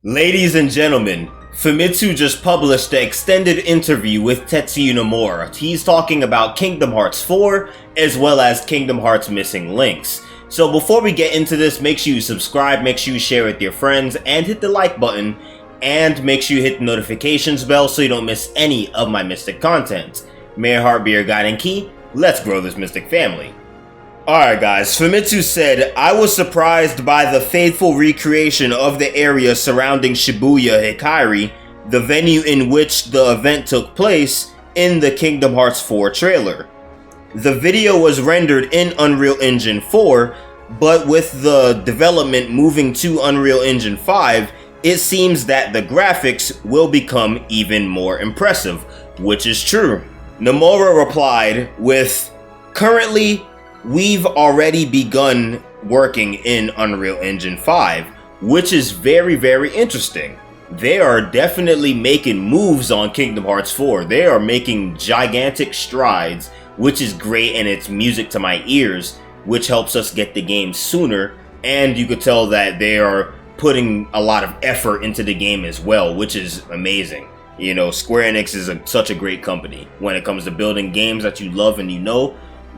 Ladies and gentlemen, Famitsu just published an extended interview with Tetsuya Nomura. He's talking about Kingdom Hearts 4 as well as Kingdom Hearts Missing Links. So before we get into this, make sure you subscribe, make sure you share with your friends, and hit the like button, and make sure you hit the notifications bell so you don't miss any of my Mystic content. May your heart be your guiding key. Let's grow this Mystic family. Alright guys, Famitsu said, I was surprised by the faithful recreation of the area surrounding Shibuya Hikari, the venue in which the event took place, in the Kingdom Hearts 4 trailer. The video was rendered in Unreal Engine 4, but with the development moving to Unreal Engine 5, it seems that the graphics will become even more impressive, which is true. Nomura replied with, currently, we've already begun working in Unreal Engine 5, which is very interesting. They are definitely making moves on Kingdom Hearts 4. They are making gigantic strides, which is great, and it's music to my ears, which helps us get the game sooner, and you could tell that they are putting a lot of effort into the game as well, which is amazing. You know, Square Enix is such a great company. When it comes to building games that you love and you know,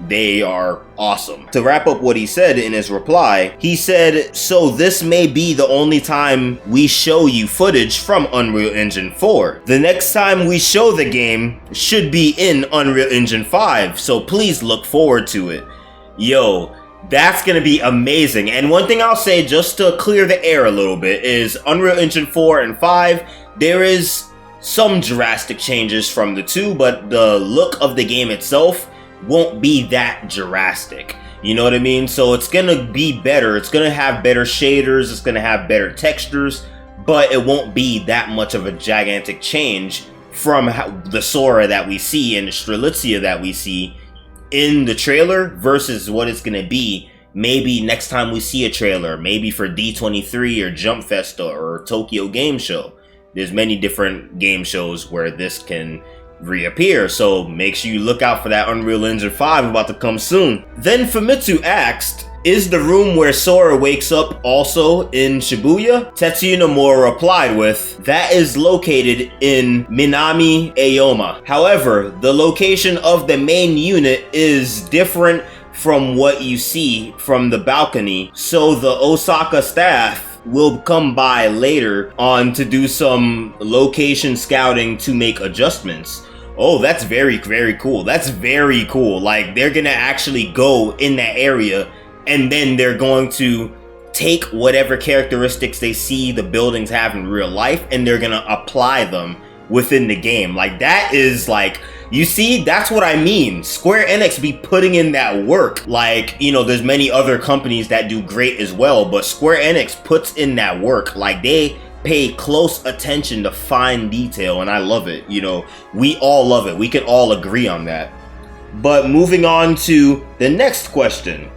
they are awesome. To wrap up what he said in his reply, he said, so this may be the only time we show you footage from Unreal Engine 4. The next time we show the game should be in Unreal Engine 5, so please look forward to it. Yo, that's gonna be amazing. And one thing I'll say, just to clear the air a little bit, is Unreal Engine 4 and 5, there is some drastic changes from the two, but the look of the game itself won't be that drastic, you know what I mean? So it's gonna be better, it's gonna have better shaders, it's gonna have better textures, but it won't be that much of a gigantic change from the Sora that we see and the Strelitzia that we see in the trailer versus what it's gonna be maybe next time we see a trailer, maybe for D23 or Jump Festa or Tokyo Game Show. There's many different game shows where this can reappear, so make sure you look out for that Unreal Engine 5 about to come soon. Then Famitsu asked, is the room where Sora wakes up also in Shibuya? Tetsuya Nomura replied with, that is located in Minami Aoma. However, the location of the main unit is different from what you see from the balcony, so the Osaka staff will come by later on to do some location scouting to make adjustments. Oh, that's very cool. That's very cool. Like, they're gonna actually go in that area and then they're going to take whatever characteristics they see the buildings have in real life and they're gonna apply them within the game. Like, that is like, you see, that's what I mean. Square Enix be putting in that work. Like, you know, there's many other companies that do great as well, but Square Enix puts in that work. Like, they pay close attention to fine detail, and I love it. You know, we all love it. We can all agree on that. But moving on to the next question.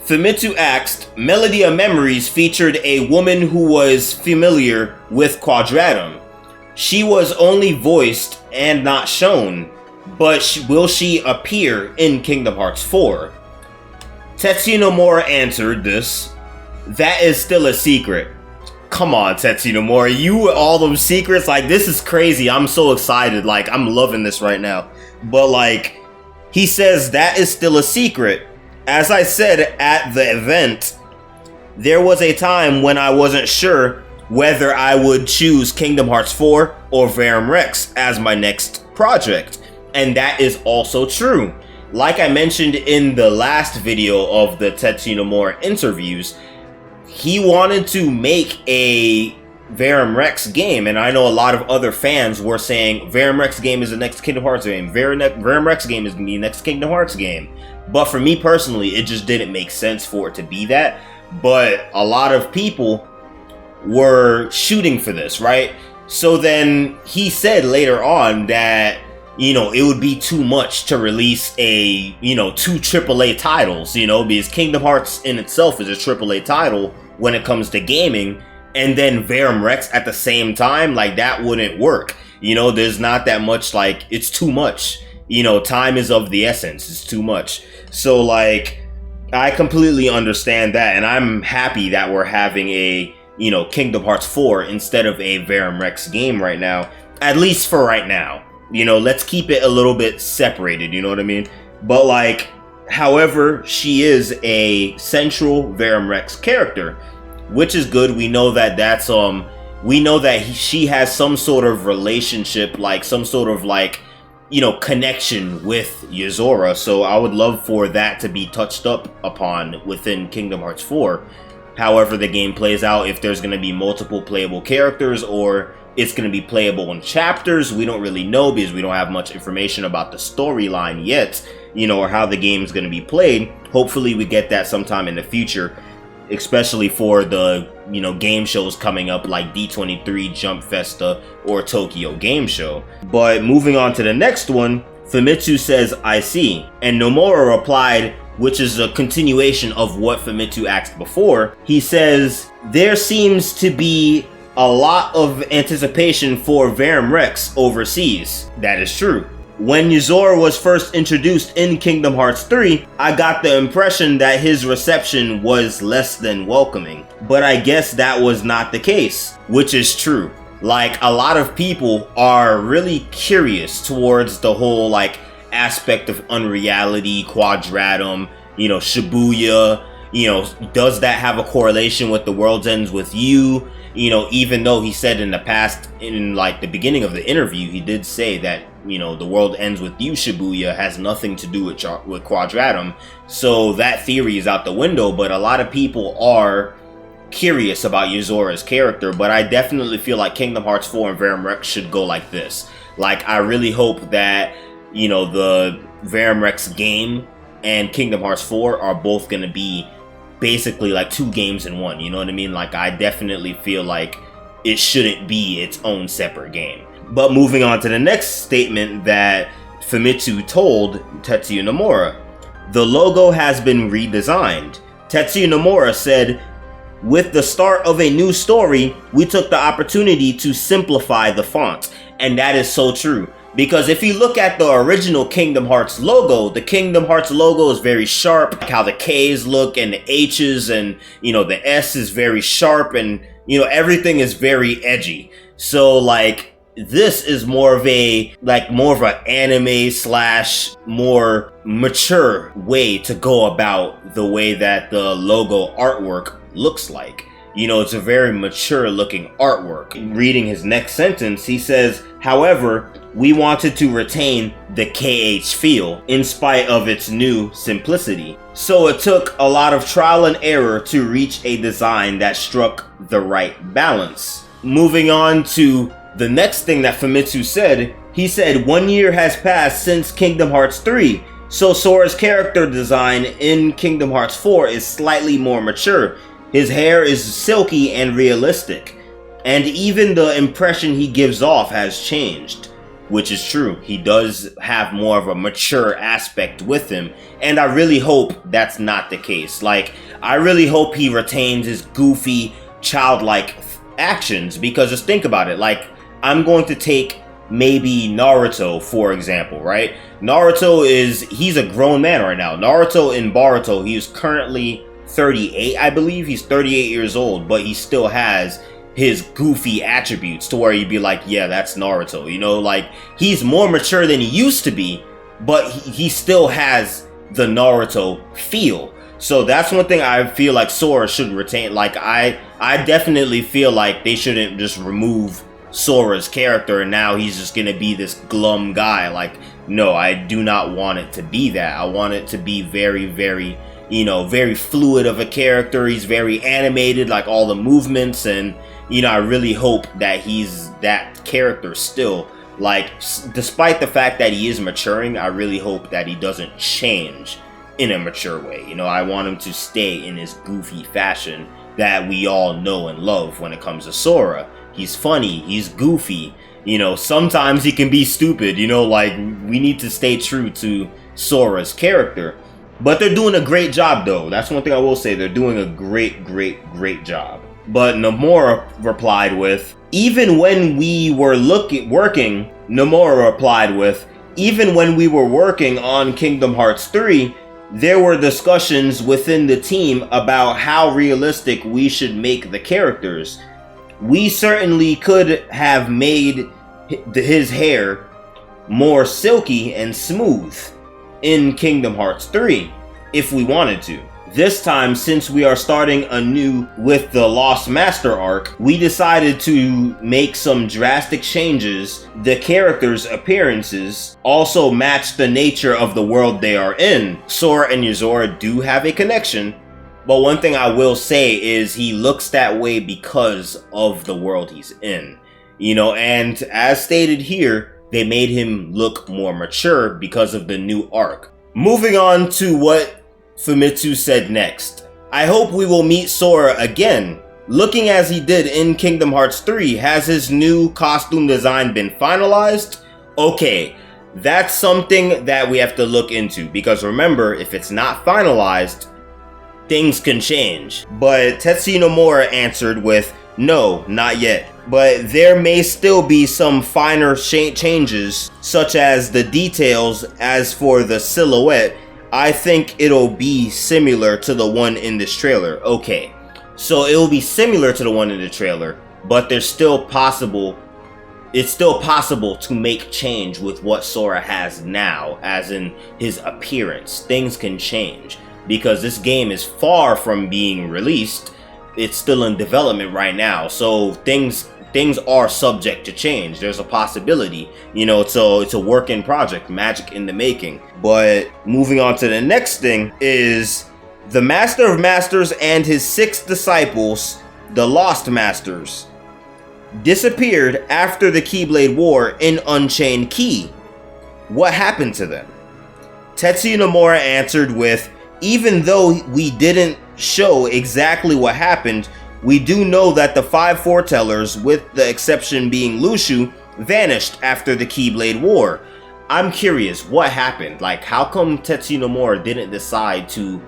Famitsu asked, Melody of Memories featured a woman who was familiar with Quadratum. She was only voiced and not shown, but will she appear in Kingdom Hearts 4? Tetsuya Nomura answered this, that is still a secret. Come on, Tetsuya Nomura, you with all them secrets, like, this is crazy. I'm so excited, like, I'm loving this right now. But like, he says that is still a secret. As I said at the event, there was a time when I wasn't sure whether I would choose Kingdom Hearts 4 or Verum Rex as my next project. And that is also true. Like I mentioned in the last video of the Tetsuya Nomura interviews, he wanted to make a Verum Rex game, and I know a lot of other fans were saying Verum Rex game is the next Kingdom Hearts game, Verum Rex game is the next Kingdom Hearts game. But for me personally, it just didn't make sense for it to be that. But a lot of people were shooting for this, right? So then he said later on that, you know, it would be too much to release a, you know, two AAA titles, you know, because Kingdom Hearts in itself is a AAA title when it comes to gaming, and then Verum Rex at the same time, like, that wouldn't work. You know, there's not that much, like, it's too much. You know, time is of the essence, it's too much. So, like, I completely understand that, and I'm happy that we're having a Kingdom Hearts 4 instead of a Verum Rex game right now, at least for right now. Let's keep it a little bit separated, you know what I mean? But like, however, she is a central Verum Rex character, which is good. We know that she has some sort of relationship, like some sort of like, connection with Yozora. So I would love for that to be touched up upon within Kingdom Hearts 4. However the game plays out, if there's going to be multiple playable characters or it's going to be playable in chapters, we don't really know because we don't have much information about the storyline yet, or how the game's going to be played. Hopefully we get that sometime in the future, especially for the, game shows coming up like D23, Jump Festa, or Tokyo Game Show. But moving on to the next one, Famitsu says, "I see." And Nomura replied, which is a continuation of what Famitsu asked before. He says, "There seems to be a lot of anticipation for Verum Rex overseas." That is true. When Yozora was first introduced in Kingdom Hearts 3, I got the impression that his reception was less than welcoming. But I guess that was not the case, which is true. Like, a lot of people are really curious towards the whole, like, aspect of unreality, Quadratum, Shibuya, does that have a correlation with The World Ends With You? Even though he said in the past, in like the beginning of the interview, he did say that, The World Ends With You Shibuya has nothing to do with Quadratum. So that theory is out the window, but a lot of people are curious about Yozora's character. But I definitely feel like Kingdom Hearts 4 and Verum Rex should go like this. Like, I really hope that, the Verum Rex game and Kingdom Hearts 4 are both going to be basically like two games in one, you know what I mean? Like, I definitely feel like it shouldn't be its own separate game. But moving on to the next statement that Famitsu told Tetsuya Nomura, "The logo has been redesigned." Tetsuya Nomura said, "With the start of a new story, we took the opportunity to simplify the font." And that is so true. Because if you look at the original Kingdom Hearts logo, the Kingdom Hearts logo is very sharp, like how the K's look and the H's and, the S is very sharp and, everything is very edgy. So, like, this is more of an anime / more mature way to go about the way that the logo artwork looks like. It's a very mature looking artwork. Reading his next sentence, he says, "However, we wanted to retain the KH feel in spite of its new simplicity. So it took a lot of trial and error to reach a design that struck the right balance." Moving on to the next thing that Famitsu said, he said, "1 year has passed since Kingdom Hearts 3, so Sora's character design in Kingdom Hearts 4 is slightly more mature. His hair is silky and realistic, and even the impression he gives off has changed." Which is true. He does have more of a mature aspect with him, and I really hope that's not the case. Like, I really hope he retains his goofy, childlike actions, because just think about it. Like, I'm going to take maybe Naruto, for example, right? He's a grown man right now. Naruto in Boruto, he's currently 38, I believe. He's 38 years old, but he still has his goofy attributes to where you'd be like, yeah, that's Naruto. Like, he's more mature than he used to be, but he still has the Naruto feel. So that's one thing I feel like Sora should retain. Like, I definitely feel like they shouldn't just remove Sora's character and now he's just gonna be this glum guy. Like, no, I do not want it to be that. I want it to be very, very, very fluid of a character. He's very animated, like all the movements, and I really hope that he's that character still. Like, despite the fact that he is maturing, I really hope that he doesn't change in a mature way. I want him to stay in his goofy fashion that we all know and love when it comes to Sora. He's funny, he's goofy, sometimes he can be stupid, like, we need to stay true to Sora's character. But they're doing a great job, though. That's one thing I will say. They're doing a great, great, great job. But Nomura replied with, even when we were working on Kingdom Hearts 3, there were discussions within the team about how realistic we should make the characters. We certainly could have made his hair more silky and smooth in Kingdom Hearts 3 if we wanted to. This time, since we are starting anew with the Lost Master arc, we decided to make some drastic changes. The characters' appearances also match the nature of the world they are in. Sora and Yozora do have a connection, but one thing I will say is he looks that way because of the world he's in. You know, and as stated here, they made him look more mature because of the new arc. Moving on to what Famitsu said next. I hope we will meet Sora again. Looking as he did in Kingdom Hearts 3, has his new costume design been finalized? Okay, that's something that we have to look into, because remember, if it's not finalized, things can change. But Tetsuya Nomura answered with, no, not yet. But there may still be some finer changes, such as the details. As for the silhouette, I think it'll be similar to the one in this trailer. Okay, so it will be similar to the one in the trailer, but it's still possible to make change with what Sora has now, as in his appearance. Things can change, because this game is far from being released. It's still in development right now, so things are subject to change. There's a possibility, you know, it's a working project, magic in the making. But moving on to the next thing is the Master of Masters and his 6 disciples, the Lost Masters, disappeared after the Keyblade War in Unchained Key. What happened to them? Tetsuya Nomura answered with, even though we didn't show exactly what happened, we do know that the 5 foretellers, with the exception being Lushu, vanished after the Keyblade War. I'm curious, what happened? Like, how come Tetsuya Nomura didn't decide to,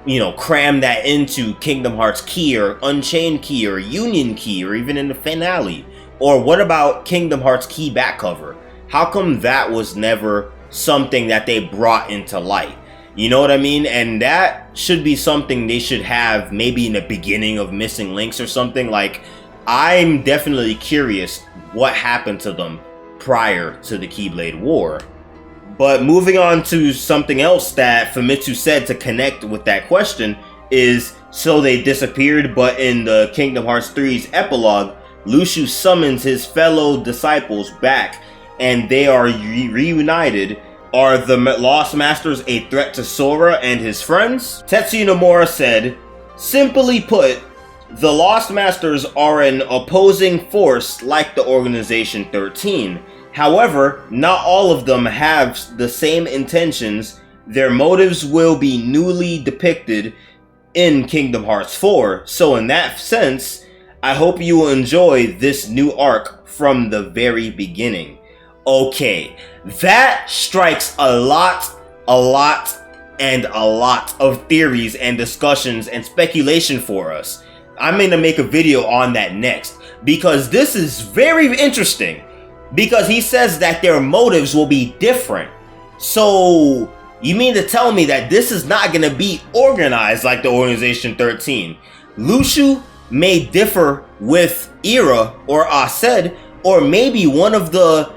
you know, cram that into Kingdom Hearts Key or Unchained Key or Union Key or even in the finale? Or what about Kingdom Hearts Key back cover? How come that was never something that they brought into light? You know what I mean? And that should be something they should have maybe in the beginning of Missing Links or something. Like, I'm definitely curious what happened to them prior to the Keyblade War. But moving on to something else that Famitsu said to connect with that question is, so they disappeared, but in the Kingdom Hearts 3's epilogue, Lushu summons his fellow disciples back and they are reunited. Are the Lost Masters a threat to Sora and his friends? Tetsuya Nomura said, simply put, the Lost Masters are an opposing force like the Organization 13. However, not all of them have the same intentions. Their motives will be newly depicted in Kingdom Hearts 4. So in that sense, I hope you will enjoy this new arc from the very beginning. Okay, that strikes a lot of theories and discussions and speculation for us. I'm going to make a video on that next, because this is very interesting, because he says that their motives will be different. So you mean to tell me that this is not going to be organized like the Organization 13? Lushu may differ with Ira or Aced, or maybe one of the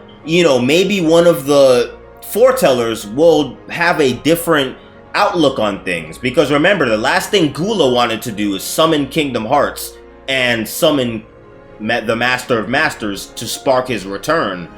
foretellers will have a different outlook on things. Because remember, the last thing Gula wanted to do is summon Kingdom Hearts and summon the Master of Masters to spark his return.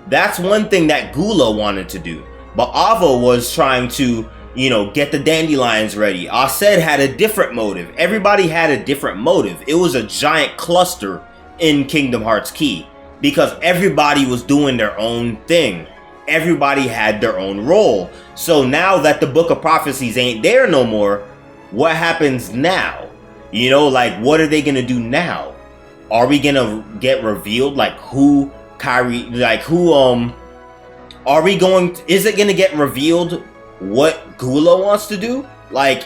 That's one thing that Gula wanted to do. But Ava was trying to, get the dandelions ready. Aced had a different motive. Everybody had a different motive. It was a giant cluster in Kingdom Hearts Key, because everybody was doing their own thing. Everybody had their own role. So now that the Book of Prophecies ain't there no more, what happens now? What are they gonna do now? Are we gonna get revealed, is it gonna get revealed what Gula wants to do?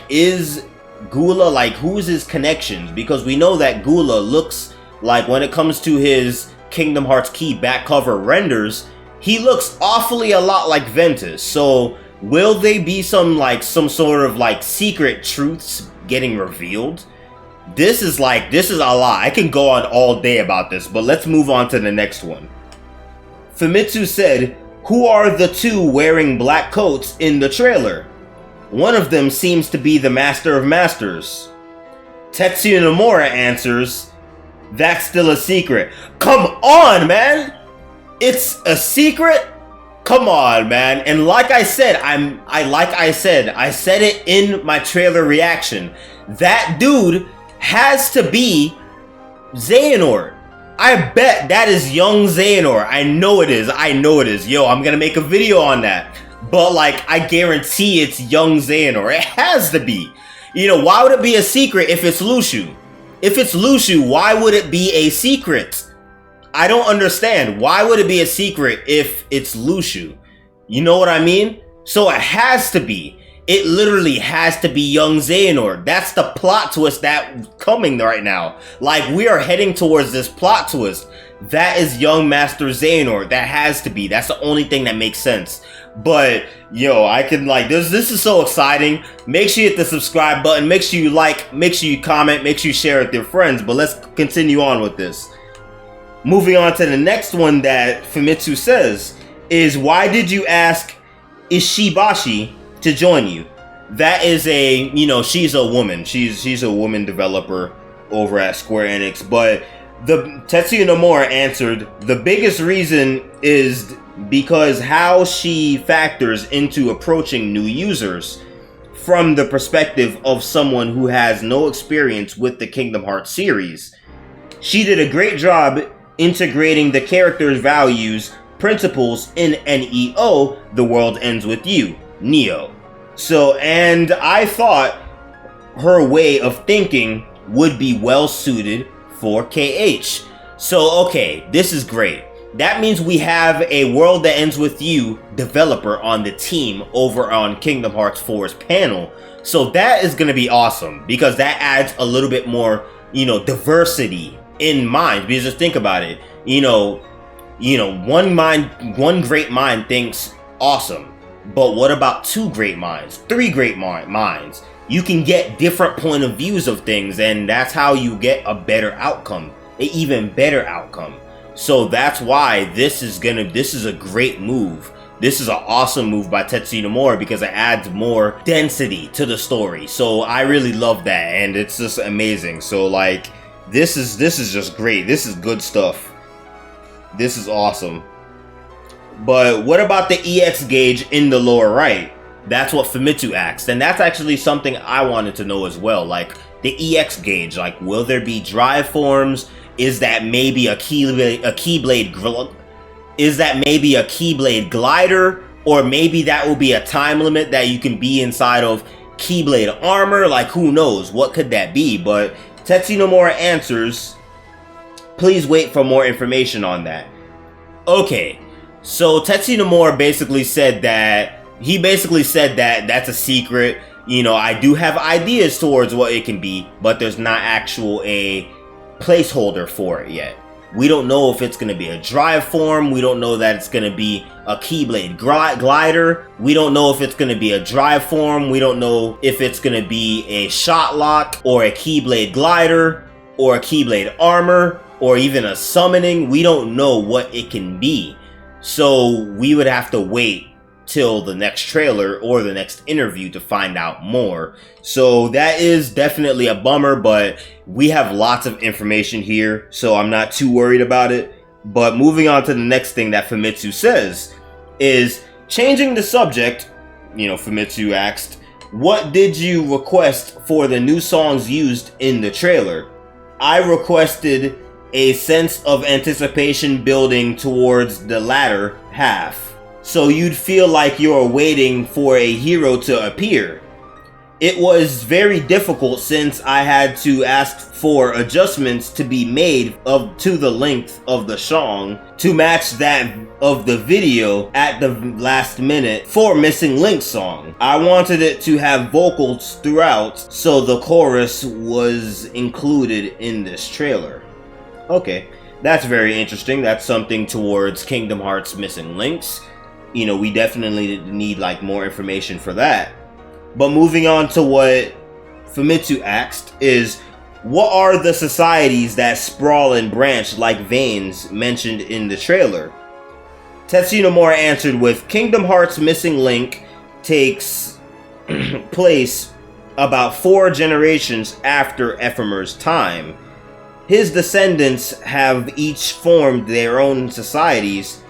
Is Gula, who's his connections? Because we know that Gula looks like, when it comes to his Kingdom Hearts Key back cover renders, he looks awfully a lot like Ventus. So Will they be some sort of like secret truths getting revealed? This is a lot. I can go on all day about this, but let's move on to the next one. Famitsu said, "Who are the two wearing black coats in the trailer? One of them seems to be the Master of Masters." Tetsuya Nomura answers, "That's still a secret." Come on, man! It's a secret? Come on, man. And like I said, I said it in my trailer reaction. That dude has to be Xehanort. I bet that is young Xehanort. I know it is. Yo, I'm gonna make a video on that. But like, I guarantee it's young Xehanort. It has to be. You know, why would it be a secret if it's Lushu? If it's Lushu, why would it be a secret? I don't understand. Why would it be a secret if it's Lushu? You know what I mean? So it has to be. It literally has to be young Xehanort. That's the plot twist that's coming right now. Like, we are heading towards this plot twist. That is young Master Xehanort. That has to be. That's the only thing that makes sense. But, yo, I can, like, this is so exciting. Make sure you hit the subscribe button. Make sure you like. Make sure you comment. Make sure you share it with your friends. But let's continue on with this. Moving on to the next one that Famitsu says is, "Why did you ask Ishibashi to join you?" That is she's a woman. She's a woman developer over at Square Enix. But Tetsuya Nomura answered, "The biggest reason is because how she factors into approaching new users from the perspective of someone who has no experience with the Kingdom Hearts series. She did a great job integrating the character's values, principles in NEO, The World Ends With You, Neo. So, and I thought her way of thinking would be well suited for KH. So, okay, this is great. That means we have a World That Ends With You developer on the team over on Kingdom Hearts 4's panel. So that is going to be awesome, because that adds a little bit more, diversity in mind. Because just think about it, one great mind thinks awesome, but what about two great minds, three great minds? You can get different point of views of things, and that's how you get a better outcome, an even better outcome. So that's why this is a great move. This is an awesome move by Tetsuya Nomura, because it adds more density to the story. So I really love that, and it's just amazing. So like, this is just great. This is good stuff. This is awesome. But what about the EX gauge in the lower right? That's what Famitsu asked, and that's actually something I wanted to know as well. Like, the EX gauge, like, will there be drive forms? Is that maybe a Keyblade glider? Or maybe that will be a time limit that you can be inside of Keyblade armor? Like, who knows? What could that be? But Tetsuya Nomura answers, "Please wait for more information on that." Okay, so Tetsuya Nomura basically said that that's a secret. I do have ideas towards what it can be, but there's not a placeholder for it yet. We don't know if it's going to be a drive form. We don't know that it's going to be a Keyblade glider. We don't know if it's going to be a drive form. We don't know if it's going to be a shot lock, or a Keyblade glider, or a Keyblade armor, or even a summoning. We don't know what it can be. So we would have to wait till the next trailer or the next interview to find out more. So that is definitely a bummer, but we have lots of information here, so I'm not too worried about it. But moving on to the next thing that Famitsu says is, changing the subject, Famitsu asked, "What did you request for the new songs used in the trailer?" "I requested a sense of anticipation building towards the latter half, so you'd feel like you're waiting for a hero to appear. It was very difficult since I had to ask for adjustments to be made to the length of the song to match that of the video at the last minute for Missing Link song. I wanted it to have vocals throughout, so the chorus was included in this trailer." Okay, that's very interesting. That's something towards Kingdom Hearts Missing Links. you know, we definitely need like more information for that. But moving on to what Famitsu asked is, what are the societies that sprawl and branch like veins mentioned in the trailer? Tetsuya Nomura answered with, Kingdom Hearts Missing Link takes place about 4 generations after Ephemer's time. His descendants have each formed their own societies.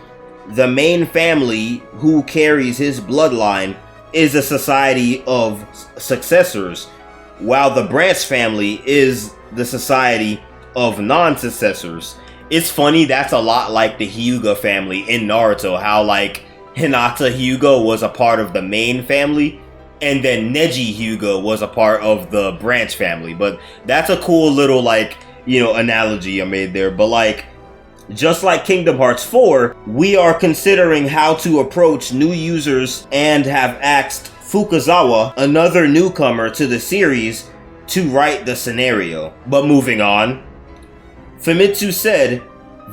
The main family who carries his bloodline is a society of successors, while the branch family is the society of non-successors. It's funny, that's a lot like the Hyuga family in Naruto, how like Hinata Hyuga was a part of the main family, and then Neji Hyuga was a part of the branch family. But that's a cool little like, you know, analogy I made there. But like, just like Kingdom Hearts 4, we are considering how to approach new users and have asked Fukazawa, another newcomer to the series, to write the scenario. But moving on, Famitsu said,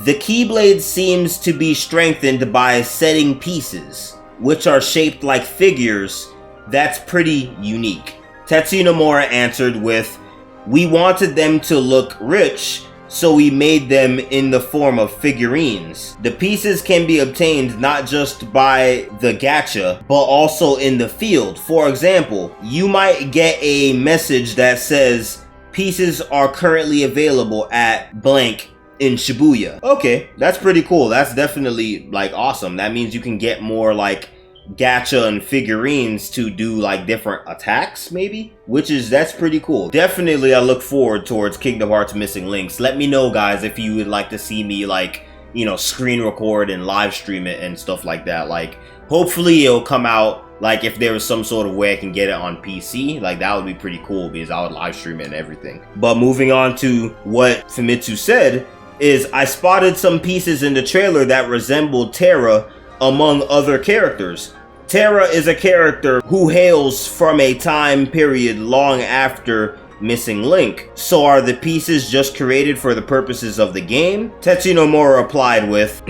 the Keyblade seems to be strengthened by setting pieces, which are shaped like figures. That's pretty unique. Tetsuya Nomura answered with, we wanted them to look rich, so we made them in the form of figurines. The pieces can be obtained not just by the gacha, but also in the field. For example, you might get a message that says, pieces are currently available at blank in Shibuya. Okay, that's pretty cool. That's definitely like awesome. That means you can get more like gacha and figurines to do like different attacks maybe, that's pretty cool. Definitely I look forward towards Kingdom Hearts Missing Links. Let me know guys if you would like to see me like, you know, screen record and live stream it and stuff like that. Like hopefully it'll come out, like if there was some sort of way I can get it on PC, like that would be pretty cool because I would live stream it and everything. But moving on to what Famitsu said is, I spotted some pieces in the trailer that resembled Terra among other characters. Terra is a character who hails from a time period long after Missing Link. So are the pieces just created for the purposes of the game? Tetsuya Nomura replied with,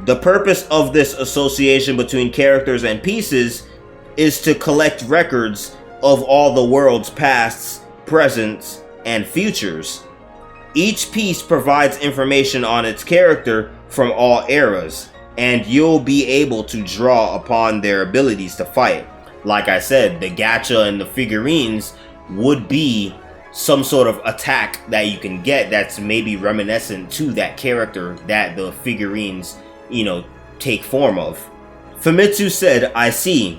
the purpose of this association between characters and pieces is to collect records of all the world's pasts, presents, and futures. Each piece provides information on its character from all eras, and you'll be able to draw upon their abilities to fight. Like I said, the gacha and the figurines would be some sort of attack that you can get that's maybe reminiscent to that character that the figurines, you know, take form of. Famitsu said, I see.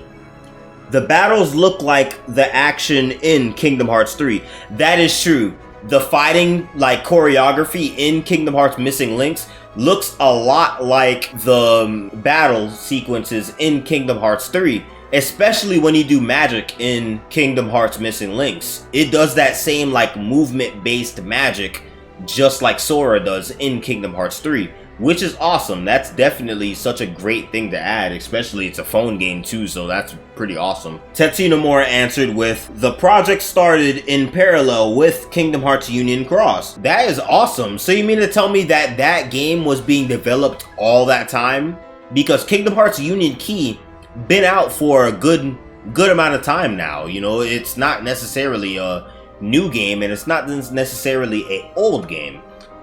The battles look like the action in Kingdom Hearts 3. That is true. The fighting, like, choreography in Kingdom Hearts Missing Links looks a lot like the battle sequences in Kingdom Hearts 3, especially when you do magic in Kingdom Hearts Missing Links. It does that same like movement-based magic just like Sora does in Kingdom Hearts 3, which is awesome. That's definitely such a great thing to add, especially it's a phone game too, so that's pretty awesome. Tetsuya Nomura answered with, the project started in parallel with Kingdom Hearts Union Cross. That is awesome. So you mean to tell me that that game was being developed all that time? Because Kingdom Hearts Union Key been out for a good amount of time now. You know, it's not necessarily a new game and it's not necessarily an old game,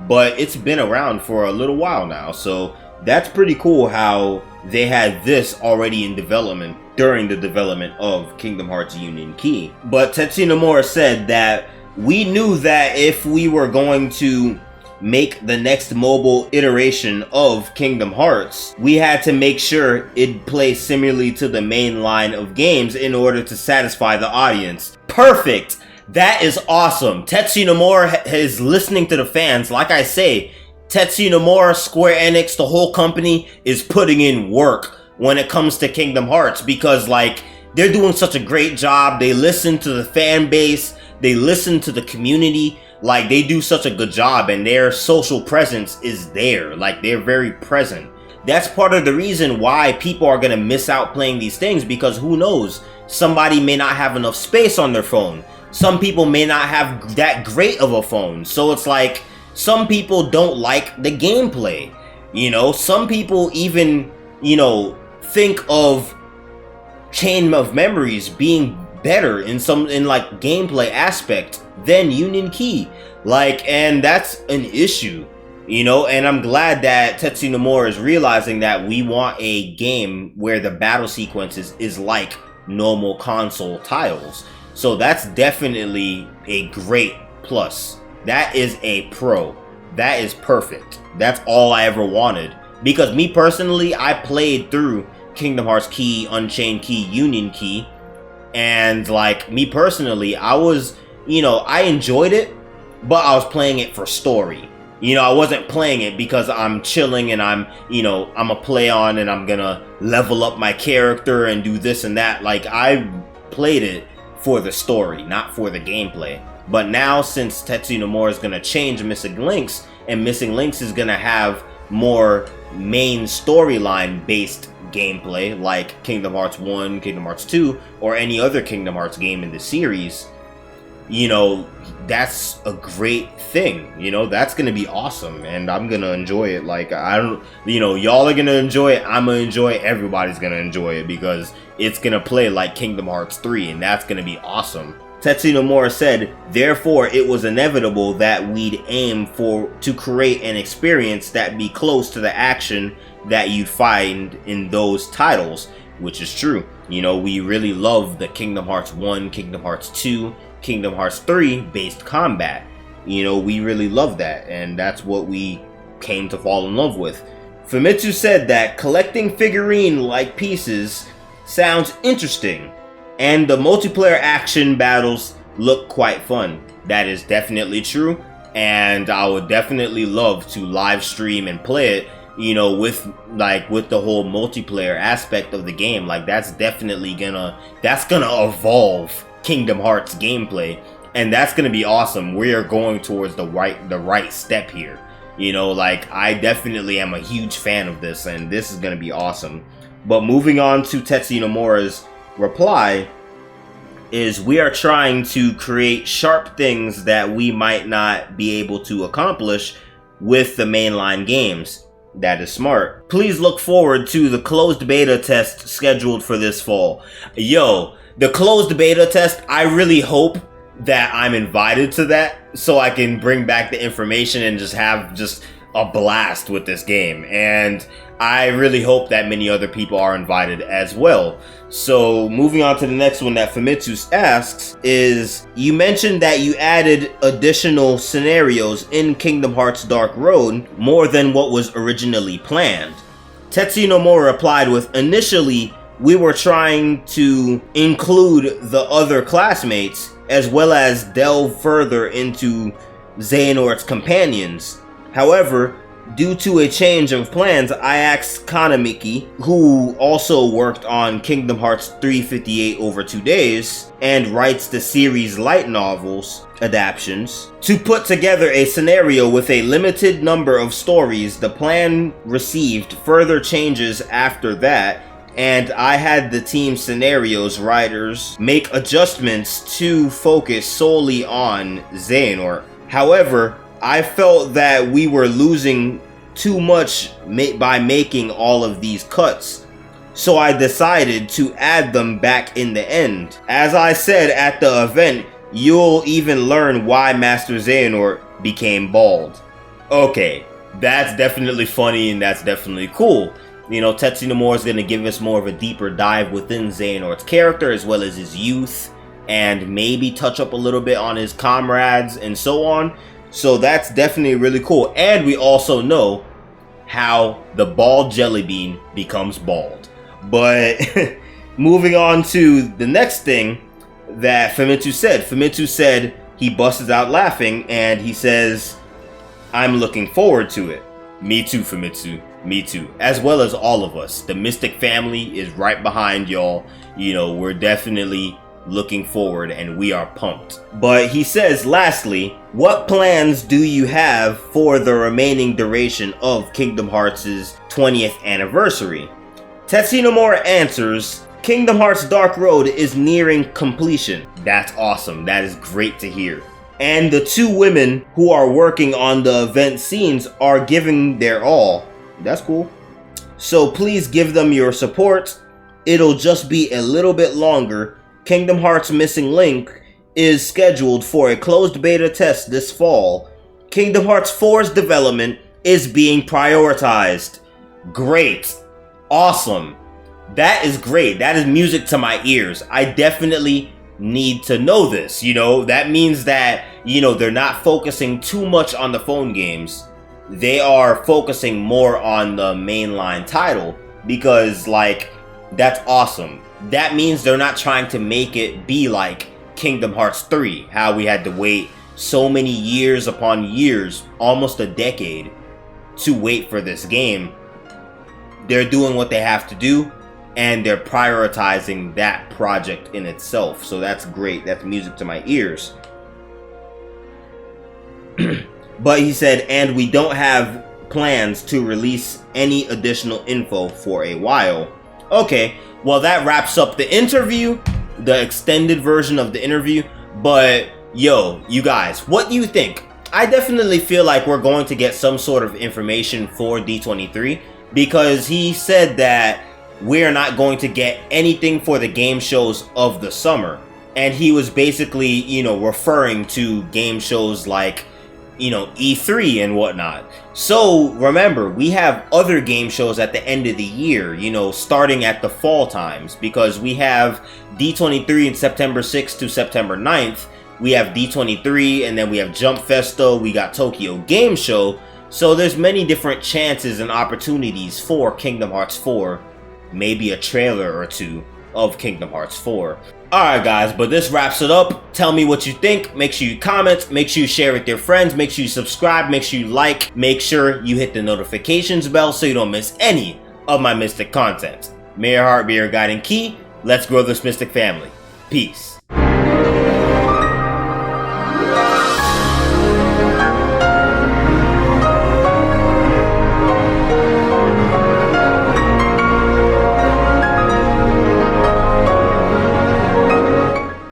but it's been around for a little while now. So that's pretty cool how they had this already in development during the development of Kingdom Hearts Union Key. But Tetsuya Nomura said that we knew that if we were going to make the next mobile iteration of Kingdom Hearts, we had to make sure it plays similarly to the main line of games in order to satisfy the audience. Perfect! That is awesome. Tetsuya Nomura is listening to the fans. Like I say, Tetsuya Nomura, Square Enix, the whole company is putting in work when it comes to Kingdom Hearts, because like they're doing such a great job. They listen to the fan base, they listen to the community. Like they do such a good job, and their social presence is there. Like they're very present. That's part of the reason why people are gonna miss out playing these things, because who knows, somebody may not have enough space on their phone. Some people may not have that great of a phone. So it's like, some people don't like the gameplay. You know, some people even, you know, think of Chain of Memories being better in like gameplay aspect than Union Key. Like, and that's an issue, you know, and I'm glad that Tetsuya Nomura is realizing that we want a game where the battle sequences is like normal console titles. So that's definitely a great plus. That is a pro. That is perfect. That's all I ever wanted. Because me personally, I played through Kingdom Hearts Key, Unchained Key, Union Key, and like me personally, I was, you know, I enjoyed it, but I was playing it for story. You know, I wasn't playing it because I'm chilling and I'm, you know, I'm a play on and I'm gonna level up my character and do this and that. Like, I played it for the story, not for the gameplay. But now, since Tetsuya Nomura is gonna change Missing Links, and Missing Links is gonna have more main storyline based gameplay like Kingdom Hearts 1, Kingdom Hearts 2, or any other Kingdom Hearts game in the series, you know, that's a great thing. You know, that's gonna be awesome, and I'm gonna enjoy it. Like, I don't, you know, y'all are gonna enjoy it, I'm gonna enjoy it, everybody's gonna enjoy it, because it's gonna play like Kingdom Hearts 3, and that's gonna be awesome. Tetsuya Nomura said, therefore, it was inevitable that we'd aim to create an experience that be close to the action that you'd find in those titles, which is true. You know, we really love the Kingdom Hearts 1, Kingdom Hearts 2, Kingdom Hearts 3 based combat. You know, we really love that, and that's what we came to fall in love with. Famitsu said that collecting figurine-like pieces sounds interesting, and the multiplayer action battles look quite fun. That is definitely true, and I would definitely love to live stream and play it, you know, with the whole multiplayer aspect of the game. Like, that's definitely gonna evolve Kingdom Hearts gameplay, and that's gonna be awesome. We are going towards the right step here. You know, like, I definitely am a huge fan of this, and this is gonna be awesome. But moving on to Tetsuya Nomura's reply is, we are trying to create sharp things that we might not be able to accomplish with the mainline games. That is smart. Please look forward to the closed beta test scheduled for this fall. Yo, the closed beta test, I really hope that I'm invited to that so I can bring back the information and just have just a blast with this game. And I really hope that many other people are invited as well. So moving on to the next one that Famitsu asks is, you mentioned that you added additional scenarios in Kingdom Hearts Dark Road more than what was originally planned. Tetsuya Nomura replied with, initially we were trying to include the other classmates as well as delve further into Xehanort's companions. However, due to a change of plans, I asked Kanamiki, who also worked on Kingdom Hearts 358 over 2 days, and writes the series' light novels adaptations, to put together a scenario with a limited number of stories. The plan received further changes after that, and I had the team scenarios writers make adjustments to focus solely on Xehanort. However, I felt that we were losing too much by making all of these cuts, so I decided to add them back in the end. As I said at the event, you'll even learn why Master Xehanort became bald. Okay, that's definitely funny and that's definitely cool. You know, Tetsuya Nomura is going to give us more of a deeper dive within Xehanort's character as well as his youth, and maybe touch up a little bit on his comrades and so on. So that's definitely really cool. And we also know how the bald jelly bean becomes bald. But moving on to the next thing that Famitsu said. Famitsu said he busts out laughing and he says, I'm looking forward to it. Me too, Famitsu. Me too. As well as all of us. The Mystic family is right behind y'all. You know, we're definitely looking forward and we are pumped. But he says, lastly, what plans do you have for the remaining duration of Kingdom Hearts' 20th anniversary? Tetsuya Nomura answers, Kingdom Hearts Dark Road is nearing completion. That's awesome. That is great to hear. And the two women who are working on the event scenes are giving their all. That's cool. so please give them your support. It'll just be a little bit longer. Kingdom Hearts Missing Link is scheduled for a closed beta test this fall. Kingdom Hearts 4's development is being prioritized. Great. Awesome. That is great. That is music to my ears. I definitely need to know this. That means that, they're not focusing too much on the phone games. They are focusing more on the mainline title because, that's awesome. That means they're not trying to make it be like Kingdom Hearts 3, how we had to wait so many years upon years, almost a decade, to wait for this game. They're doing what they have to do, and they're prioritizing that project in itself. So that's great. That's music to my ears. But he said, and we don't have plans to release any additional info for a while. Okay, well, that wraps up the interview, the extended version of the interview. But yo, you guys, what do you think? I definitely feel like we're going to get some sort of information for D23, because he said that we're not going to get anything for the game shows of the summer. And he was basically, referring to game shows like, E3 and whatnot. So remember, we have other game shows at the end of the year, starting at the fall times, because we have D23 in September 6th to September 9th. We have D23, and then we have Jump Festa, we got Tokyo Game Show. So there's many different chances and opportunities for Kingdom Hearts 4. Maybe a trailer or two of Kingdom Hearts 4. Alright guys, but this wraps it up. Tell me what you think. Make sure you comment. Make sure you share with your friends. Make sure you subscribe. Make sure you like. Make sure you hit the notifications bell so you don't miss any of my Mystic content. May your heart be your guiding key. Let's grow this Mystic family. Peace.